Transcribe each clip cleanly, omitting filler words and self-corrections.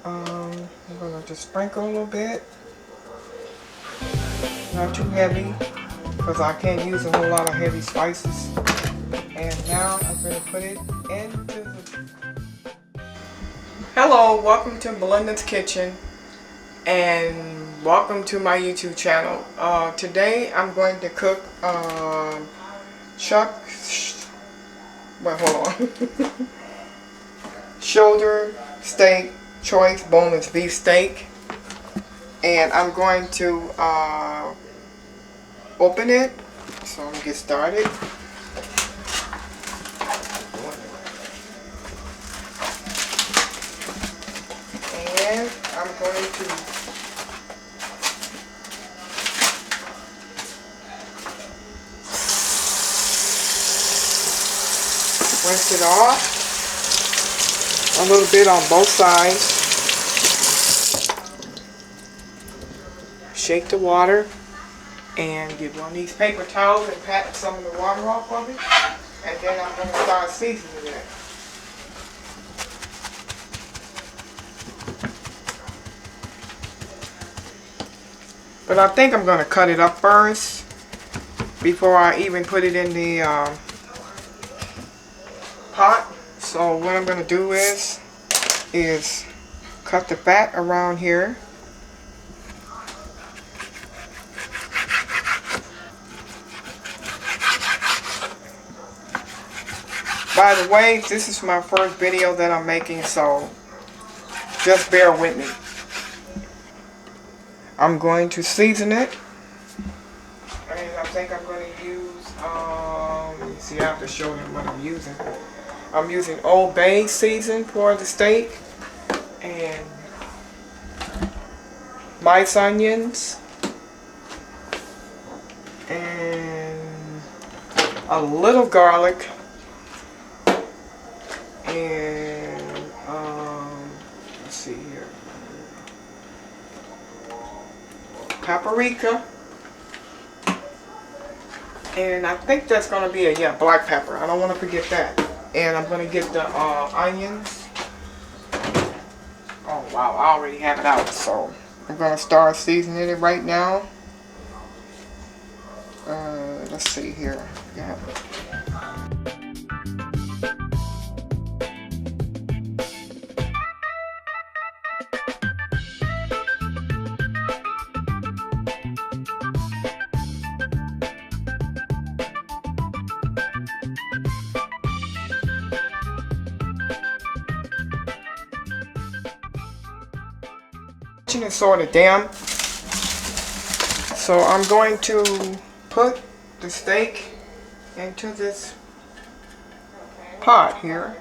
I'm gonna just sprinkle a little bit. Not too heavy, because I can't use a whole lot of heavy spices. And now I'm gonna put it into the... Hello, welcome to Belinda's Kitchen, and welcome to my YouTube channel. Today I'm going to cook shoulder steak, choice boneless beef steak, and I'm going to open it. So I'm gonna get started. And I'm going to rinse it off a little bit on both sides. Shake the water and get one of these paper towels and pat some of the water off of it. And then I'm going to start seasoning it. But I think I'm going to cut it up first before I even put it in the pot. So what I'm going to do is cut the fat around here. By the way, this is my first video that I'm making, so just bear with me. I'm going to season it. And I think I'm going to use, let me see, I have to show you what I'm using. I'm using Old Bay season for the steak, and minced onions, and a little garlic, and let's see here, paprika, and I think that's going to be a black pepper. I don't want to forget that. And I'm going to get the onions. Oh wow, I already have it out, so I'm going to start seasoning it right now. Let's see here. Yeah. Is sort of damp, so I'm going to put the steak into this pot here,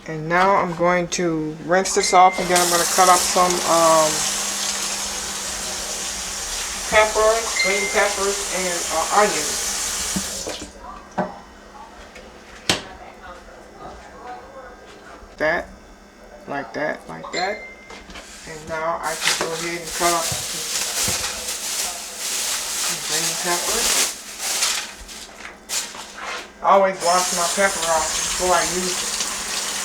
and now I'm going to rinse this off, and then I'm going to cut up some peppers, green peppers, and onions. That, like that, like that. And now I can go ahead and cut up some green peppers. I always wash my pepper off before I use it,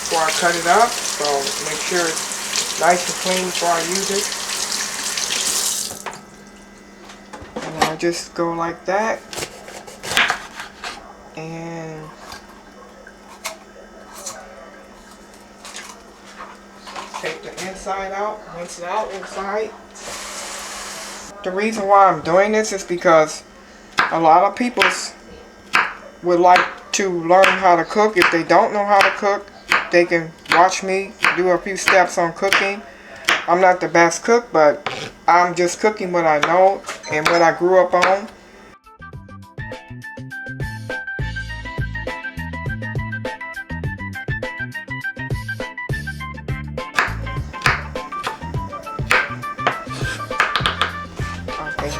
before I cut it up. So make sure it's nice and clean before I use it. And I just go like that. And take the inside out, rinse it out inside. The reason why I'm doing this is because a lot of people would like to learn how to cook. If they don't know how to cook, they can watch me do a few steps on cooking. I'm not the best cook, but I'm just cooking what I know and what I grew up on.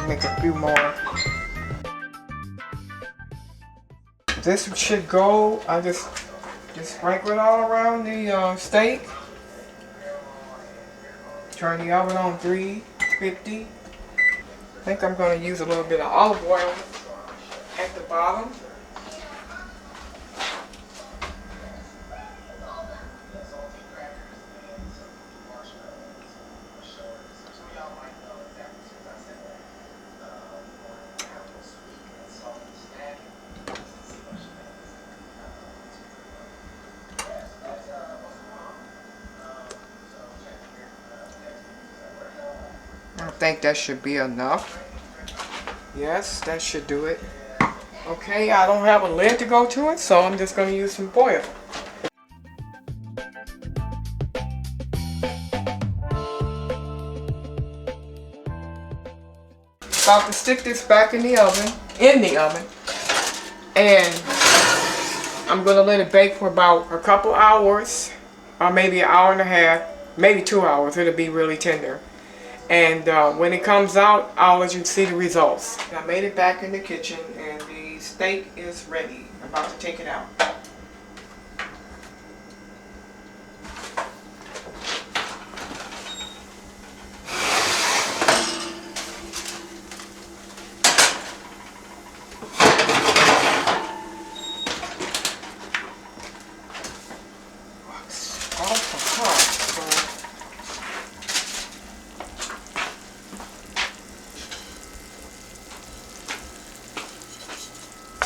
Make a few more. This should go. I just sprinkle it all around the steak. Turn the oven on 350. I think I'm going to use a little bit of olive oil at the bottom. I think that should be enough. Yes, that should do it. Okay, I don't have a lid to go to it, so I'm just going to use some foil. About to stick this back in the oven, and I'm going to let it bake for about a couple hours, or maybe an hour and a half, maybe 2 hours. It'll be really tender. And when it comes out, I'll let you see the results. I made it back in the kitchen, and the steak is ready. I'm about to take it out. It's awful hot.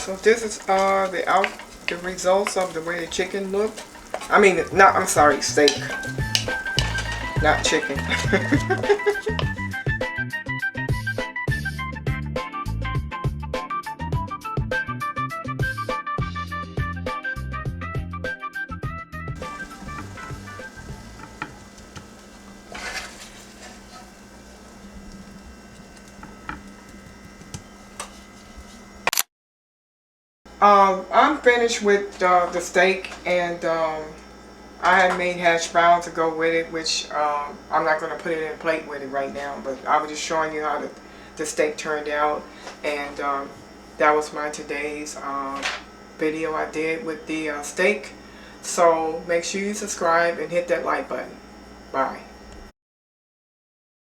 So this is the results of the way the chicken looked. I mean, I'm sorry, steak, not chicken. I'm finished with the steak, and I had made hash browns to go with it, which I'm not going to put it in a plate with it right now, but I was just showing you how the steak turned out, and that was my today's video I did with the steak. So make sure you subscribe and hit that like button. Bye.